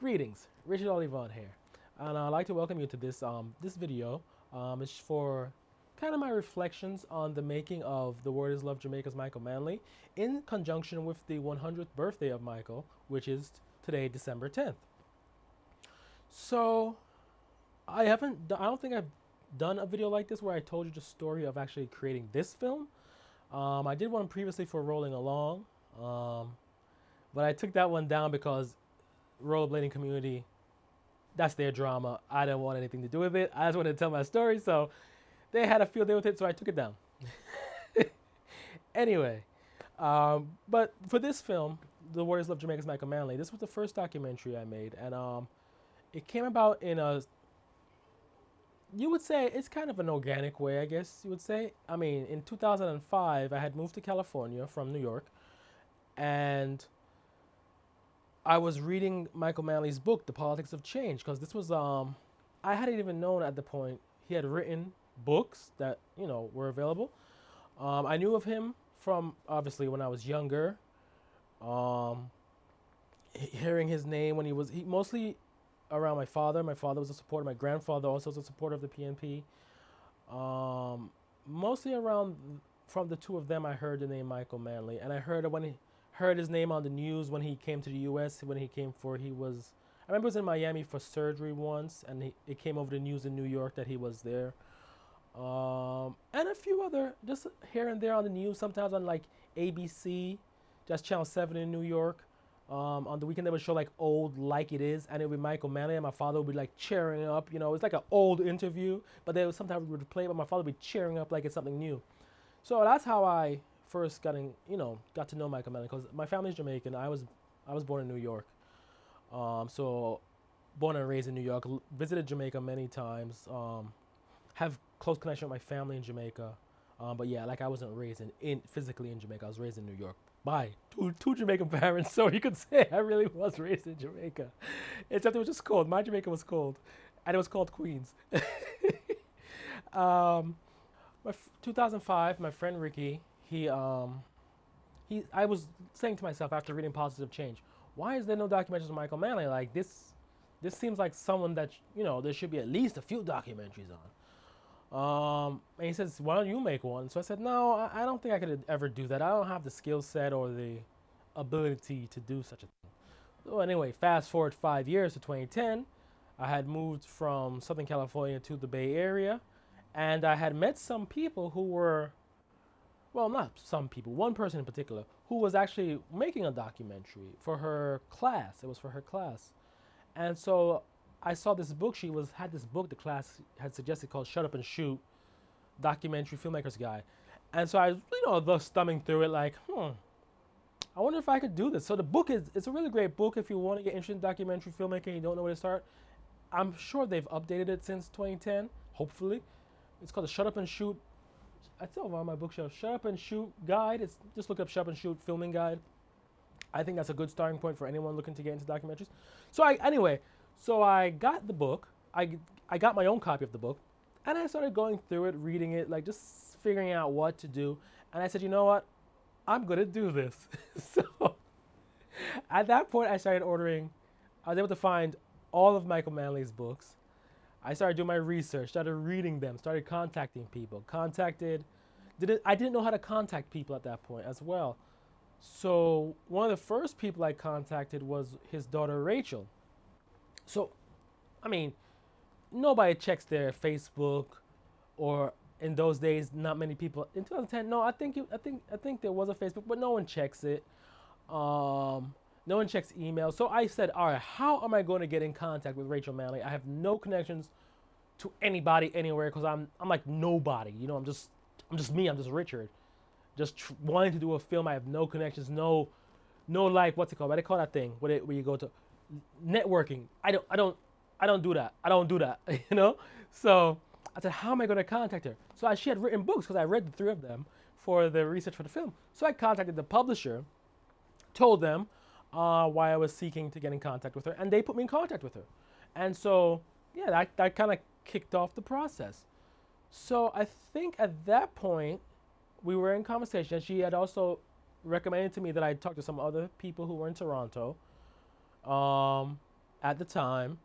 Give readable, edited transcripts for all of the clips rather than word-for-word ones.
Greetings, Richard Olivon here, and I'd like to welcome you to this video. It's for kind of my reflections on the making of The Word Is Love Jamaica's Michael Manley, in conjunction with the 100th birthday of Michael, which is today, December 10th. So I don't think I've done a video like this where I told you the story of actually creating this film. I did one previously for Rolling Along, um, but I took that one down because rollerblading community, that's their drama. I didn't want anything to do with it. I just wanted to tell my story, so they had a field day with it, so I took it down. Anyway, but for this film, The Warriors Love Jamaica's Michael Manley, this was the first documentary I made, and it came about in a, you would say it's kind of an organic way, I guess you would say. I mean, in 2005, I had moved to California from New York, and I was reading Michael Manley's book, The Politics of Change, because this was I hadn't even known at the point he had written books that were available. I knew of him from obviously when I was younger. Um, Hearing his name when he mostly around my father. My father was a supporter. My grandfather also was a supporter of the PNP. Mostly around from the two of them, I heard the name Michael Manley, and I heard when he heard his name on the news when he came to the U.S. When he came for he was, I remember he was in Miami for surgery once, and it came over the news in New York that he was there, and a few other just here and there on the news. Sometimes on like ABC, just Channel 7 in New York. On the weekend they would show like old Like It Is, and it would be Michael Manley, and my father would be like cheering up. It's like an old interview, but they would sometimes would play it, but my father would be cheering up like it's something new. So that's how I first got to know Michael Manley, because my family's Jamaican. I was born in New York, so born and raised in New York. Visited Jamaica many times. Have close connection with my family in Jamaica, but yeah, like I wasn't raised in physically in Jamaica. I was raised in New York by two Jamaican parents, so you could say I really was raised in Jamaica. Except it was just cold. My Jamaica was cold, and it was called Queens. um, 2005, my friend Ricky, I was saying to myself after reading Positive Change, why is there no documentaries of Michael Manley? Like this seems like someone that there should be at least a few documentaries on. And he says, why don't you make one? So I said, no, I don't think I could ever do that. I don't have the skill set or the ability to do such a thing. So anyway, fast forward 5 years to 2010, I had moved from Southern California to the Bay Area, and I had met some people who were, well, not some people, one person in particular, who was actually making a documentary for her class. It was for her class. And so I saw this book. She had this book the class had suggested called Shut Up and Shoot, Documentary Filmmaker's Guide. And so I was, just thumbing through it like, I wonder if I could do this. So the book it's a really great book if you want to get interested in documentary filmmaking and you don't know where to start. I'm sure they've updated it since 2010, hopefully. It's called the Shut Up and Shoot. I still on my bookshelf. Shut Up and Shoot Guide. It's just look up Shut Up and Shoot Filming Guide. I think that's a good starting point for anyone looking to get into documentaries. So I got the book. I got my own copy of the book, and I started going through it, reading it, like just figuring out what to do. And I said, you know what? I'm gonna do this. So at that point, I started ordering. I was able to find all of Michael Manley's books. I started doing my research, started reading them, started contacting people. I didn't know how to contact people at that point as well. So one of the first people I contacted was his daughter Rachel. So, I mean, nobody checks their Facebook, or in those days, not many people. In 2010, no, I think there was a Facebook, but no one checks it. No one checks email. So I said, all right, how am I going to get in contact with Rachel Manley? I have no connections to anybody anywhere because I'm like nobody. I'm just me. I'm just Richard, just wanting to do a film. I have no connections, no like what's it called? What do they call that thing? Where you go to networking. I don't do that. I don't do that. you know. So I said, how am I going to contact her? So she had written books because I read the three of them for the research for the film. So I contacted the publisher, told them why I was seeking to get in contact with her, and they put me in contact with her. And so yeah, that kind of kicked off the process. So I think at that point we were in conversation. She had also recommended to me that I talk to some other people who were in Toronto, um, at the time,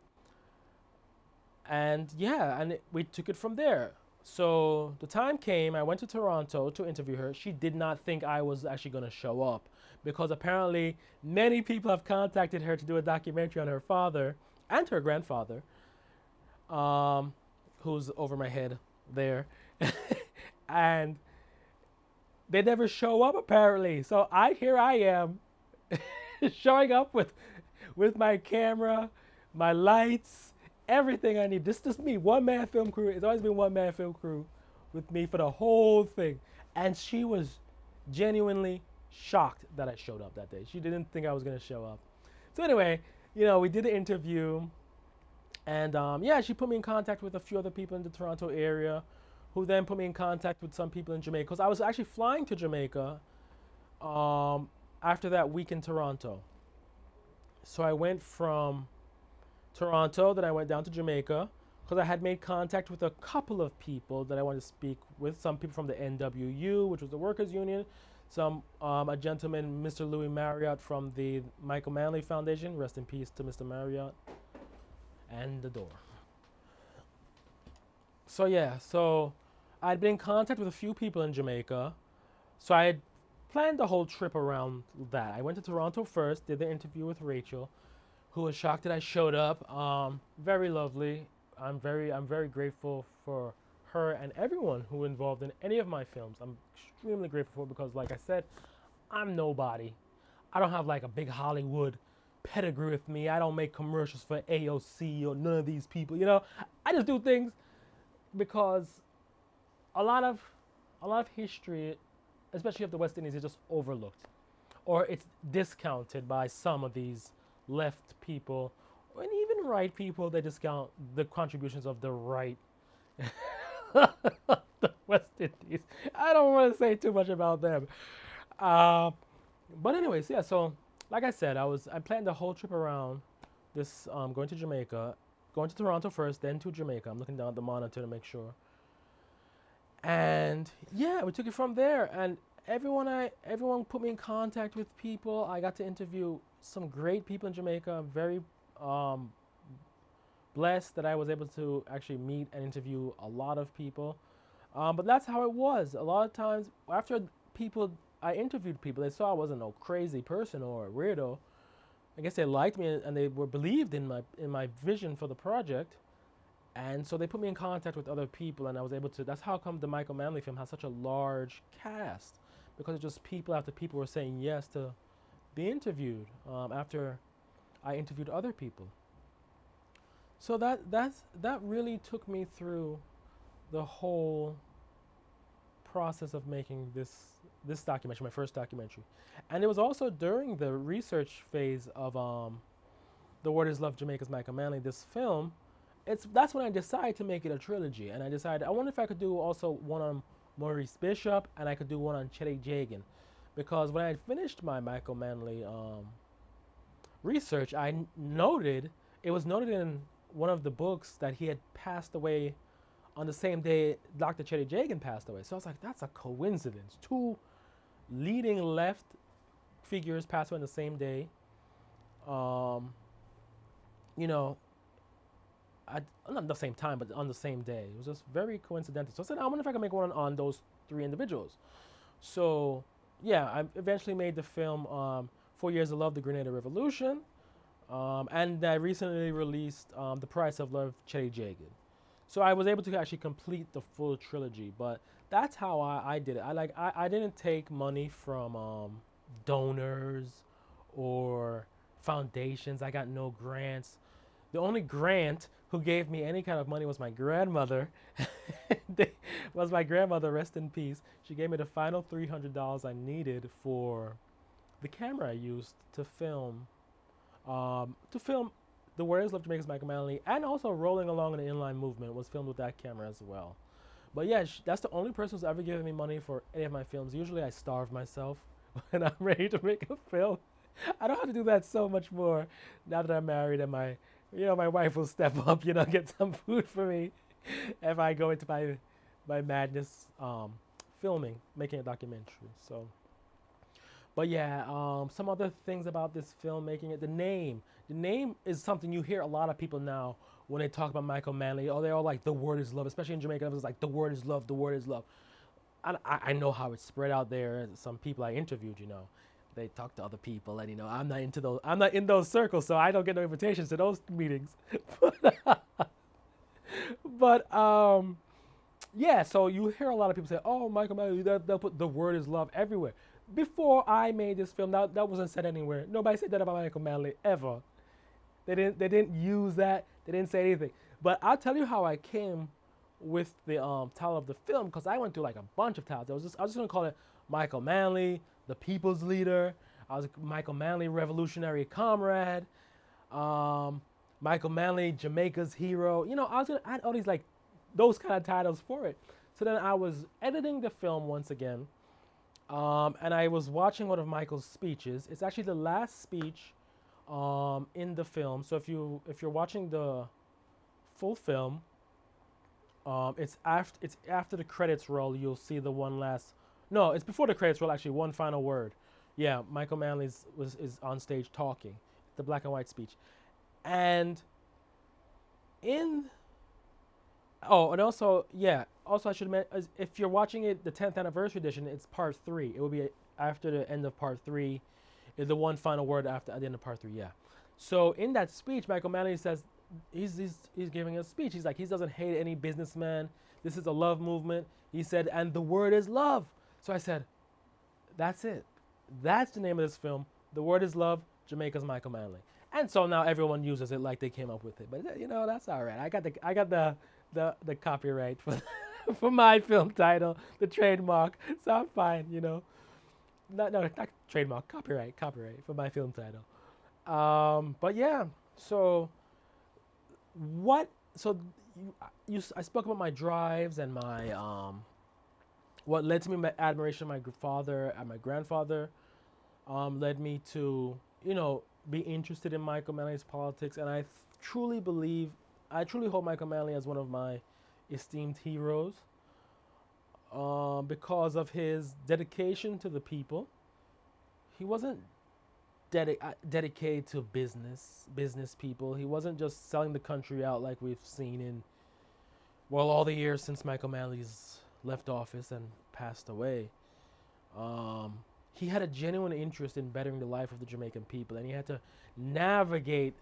and yeah, and we took it from there. So the time came, I went to Toronto to interview her. She did not think I was actually going to show up because apparently many people have contacted her to do a documentary on her father and her grandfather, um, who's over my head there. And they never show up apparently. So here I am showing up with my camera, my lights, everything I need. This is just me, one man film crew. It's always been one man film crew with me for the whole thing. And she was genuinely shocked that I showed up that day. She didn't think I was gonna show up. So anyway, we did the interview, and yeah, she put me in contact with a few other people in the Toronto area, who then put me in contact with some people in Jamaica. Because I was actually flying to Jamaica um, after that week in Toronto. So I went from Toronto, then I went down to Jamaica because I had made contact with a couple of people that I wanted to speak with. Some people from the NWU, which was the workers' union. A gentleman, Mr. Louis Marriott from the Michael Manley Foundation. Rest in peace to Mr. Marriott. And the door. So yeah, so I'd been in contact with a few people in Jamaica. So I had planned the whole trip around that. I went to Toronto first, did the interview with Rachel, who was shocked that I showed up. Very lovely. I'm very grateful for her and everyone who involved in any of my films. I'm extremely grateful for because, like I said, I'm nobody. I don't have like a big Hollywood pedigree with me. I don't make commercials for AOC or none of these people. I just do things because a lot of a lot of history, especially of the West Indies, is just overlooked or it's discounted by some of these left people and even right people. They discount the contributions of the right, the West Indies. I don't want to say too much about them. Uh, but anyways, yeah. So like I said, I planned the whole trip around this, going to Jamaica, going to Toronto first, then to Jamaica. I'm looking down at the monitor to make sure. And yeah, we took it from there. And everyone put me in contact with people. I got to interview some great people in Jamaica. I'm very um, blessed that I was able to actually meet and interview a lot of people. But that's how it was. A lot of times, after I interviewed people, they saw I wasn't no crazy person or a weirdo. I guess they liked me and they were believed in my vision for the project. And so they put me in contact with other people, and I was able to. That's how come the Michael Manley film has such a large cast, because it's just people after people were saying yes to be interviewed after I interviewed other people. So that really took me through the whole process of making this documentary, my first documentary, and it was also during the research phase of The Word Is Love, Jamaica's Michael Manley, this film. That's when I decided to make it a trilogy, and I decided I wonder if I could do also one on Maurice Bishop, and I could do one on Chetty Jagan, because when I had finished my Michael Manley research, noted it was noted in one of the books that he had passed away on the same day Dr. Chetty Jagan passed away. So I was like, that's a coincidence. Two leading left figures passed away on the same day. Um, you know, not the same time, but on the same day. It was just very coincidental. So I said, I wonder if I can make one on those three individuals. So yeah, I eventually made the film 4 Years of Love, The Grenada Revolution. And I recently released The Price of Love, Chetty Jagan. So I was able to actually complete the full trilogy, but that's how I did it. I didn't take money from donors or foundations. I got no grants. The only grant who gave me any kind of money was my grandmother. Was my grandmother, rest in peace. She gave me the final $300 I needed for the camera I used to film The Warriors Love Jamaica's Michael Manley, and also Rolling Along in the Inline Movement was filmed with that camera as well. But yeah, that's the only person who's ever given me money for any of my films. Usually I starve myself when I'm ready to make a film. I don't have to do that so much more now that I'm married, and my wife will step up, get some food for me if I go into my madness filming, making a documentary. So but yeah, some other things about this film, making it, the name. The name is something you hear a lot of people now when they talk about Michael Manley. Oh, they're all like, the word is love, especially in Jamaica. It was like, the word is love, the word is love. And I know how it's spread out there. Some people I interviewed, they talk to other people, and I'm not into those. I'm not in those circles, so I don't get no invitations to those meetings. but yeah. So you hear a lot of people say, "Oh, Michael Manley, they'll put the word is love everywhere." Before I made this film, that wasn't said anywhere. Nobody said that about Michael Manley ever. They didn't use that. They didn't say anything. But I'll tell you how I came with the title of the film, because I went through like a bunch of titles. I was just gonna call it Michael Manley, the People's Leader. I was Michael Manley, Revolutionary Comrade. Um, Michael Manley, Jamaica's Hero. I was gonna add all these like those kind of titles for it. So then I was editing the film once again, and I was watching one of Michael's speeches. It's actually the last speech in the film. So if you're watching the full film, it's after the credits roll. You'll see the one last. No, it's before the credits roll. Actually, one final word. Yeah, Michael Manley is on stage talking, the black and white speech, and in and also, yeah, also I should mention, if you're watching it the 10th anniversary edition, it's part three. It will be after the end of part three, is the one final word after at the end of part three. Yeah. So in that speech, Michael Manley says he's giving a speech. He's like, he doesn't hate any businessman. This is a love movement. He said, and the word is love. So I said, that's it. That's the name of this film. The word is love. Jamaica's Michael Manley. And so now everyone uses it like they came up with it. But that's all right. I got the copyright for for my film title, the trademark. So I'm fine. Not trademark, copyright for my film title. But yeah. So what? So I spoke about my drives and my what led to me my admiration of my father and my grandfather, led me to be interested in Michael Manley's politics, and truly believe, I truly hold Michael Manley as one of my esteemed heroes, because of his dedication to the people. He wasn't dedicated to business people. He wasn't just selling the country out like we've seen in all the years since Michael Manley's left office and passed away. Um, he had a genuine interest in bettering the life of the Jamaican people, and he had to navigate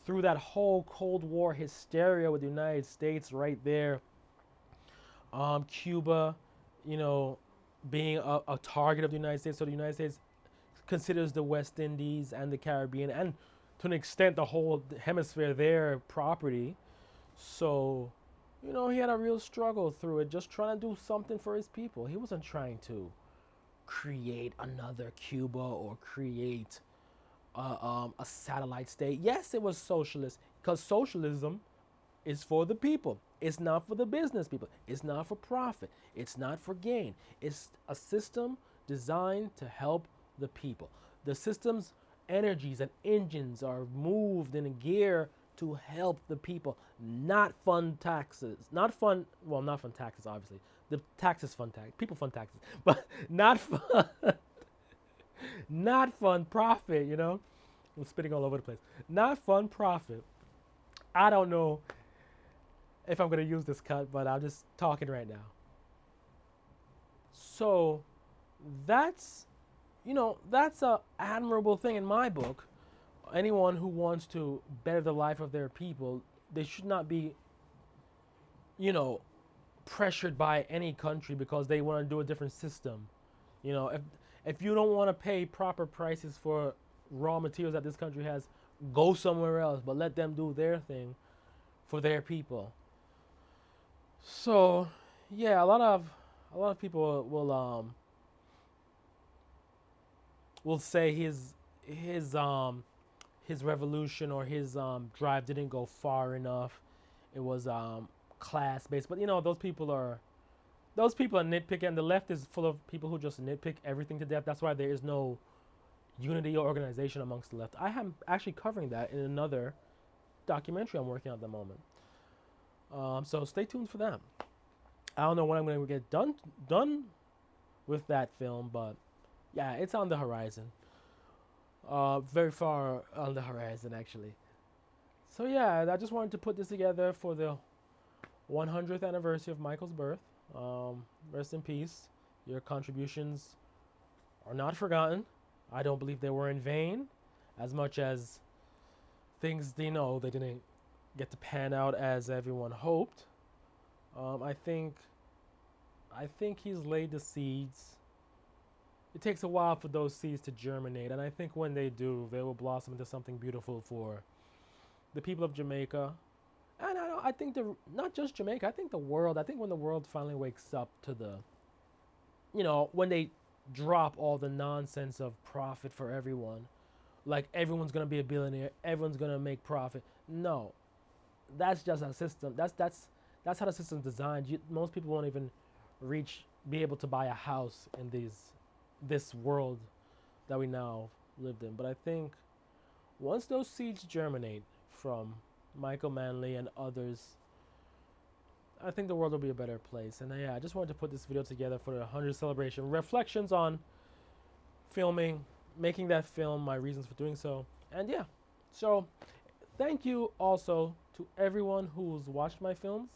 through that whole Cold War hysteria with the United States right there. Cuba, you know, being a target of the United States. So the United States considers the West Indies and the Caribbean, and to an extent the whole hemisphere, their property. So, he had a real struggle through it, just trying to do something for his people. He wasn't trying to create another Cuba or create a satellite state. Yes, it was socialist, because socialism is for the people. It's not for the business people. It's not for profit. It's not for gain. It's a system designed to help the people. The system's energies and engines are moved in a gear to help the people, not fund taxes. Not fund taxes, obviously. The taxes fund tax. People fund taxes. But not fund, not fund profit. I'm spitting all over the place. Not fund profit. I don't know if I'm going to use this cut, but I'm just talking right now. So that's a admirable thing in my book. Anyone who wants to better the life of their people, they should not be, you know, pressured by any country because they want to do a different system. If you don't want to pay proper prices for raw materials that this country has, go somewhere else, but let them do their thing for their people. So, yeah, a lot of people will say his revolution or his drive didn't go far enough. It was class based, but those people are nitpicking, and the left is full of people who just nitpick everything to death. That's why there is no unity or organization amongst the left. I am actually covering that in another documentary I'm working on at the moment. So stay tuned for that. I don't know when I'm going to get done with that film, but yeah, it's on the horizon. very far on the horizon, actually. So yeah, I just wanted to put this together for the 100th anniversary of Michael's birth. Rest in peace. Your contributions are not forgotten. I don't believe they were in vain, as much as things they didn't get to pan out as everyone hoped. I think he's laid the seeds. It takes a while for those seeds to germinate, and I think when they do, they will blossom into something beautiful for the people of Jamaica. And I think not just Jamaica. I think the world. I think when the world finally wakes up to when they drop all the nonsense of profit for everyone, like everyone's gonna be a billionaire, everyone's gonna make profit. No, that's just a system. That's how the system's designed. Most people won't even be able to buy a house in this world that we now lived in. But I think once those seeds germinate from Michael Manley and others, I think the world will be a better place. And yeah, I just wanted to put this video together for the 100th celebration. Reflections on filming, making that film, my reasons for doing so. And yeah, so thank you also to everyone who's watched my films.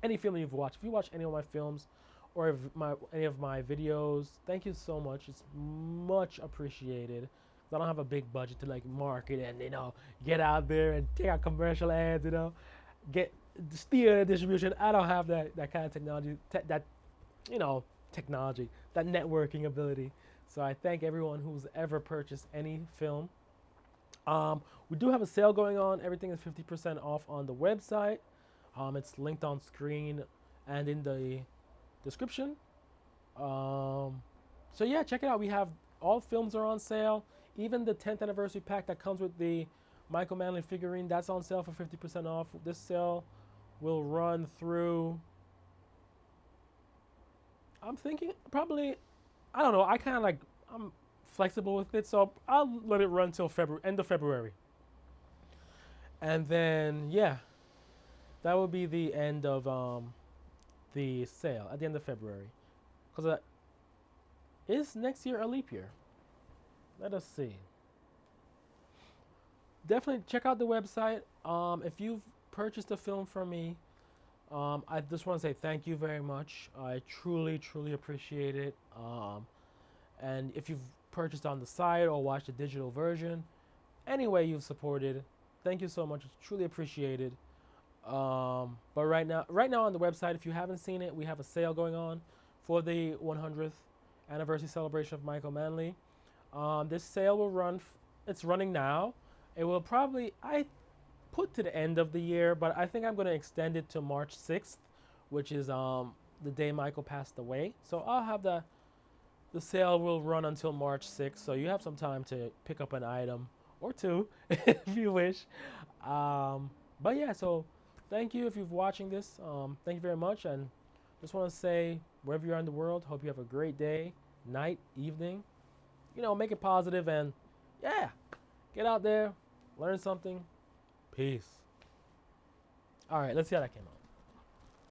Any film you've watched, if you watch any of my films or any of my videos, thank you so much. It's much appreciated. I don't have a big budget to like market and get out there and take out commercial ads, get steer the distribution. I don't have that kind of technology, technology, that networking ability. So I thank everyone who's ever purchased any film. We do have a sale going on. Everything is 50% off on the website. It's linked on screen and in the description. So yeah, check it out. We have all films are on sale. Even the 10th anniversary pack that comes with the Michael Manley figurine, that's on sale for 50% off. This sale will run through, I'm thinking probably, I don't know, I'm flexible with it, so I'll let it run till end of February. And then, yeah, that will be the end of the sale at the end of February. Because is next year a leap year? Let us see. Definitely check out the website. If you've purchased a film from me, I just want to say thank you very much. I truly, truly appreciate it. And if you've purchased on the site or watched the digital version, any way you've supported, thank you so much. It's truly appreciated. But right now on the website, if you haven't seen it, we have a sale going on for the 100th anniversary celebration of Michael Manley. This sale will run. It's running now. It will probably I put to the end of the year, but I think I'm going to extend it to March 6th, which is the day Michael passed away. So I'll have the sale will run until March 6th, so you have some time to pick up an item or two if you wish. But yeah, so thank you if you're watching this. Thank you very much, and just want to say, wherever you are in the world, hope you have a great day, night, evening. Make it positive, and yeah, get out there, learn something. Peace. All right, let's see how that came out.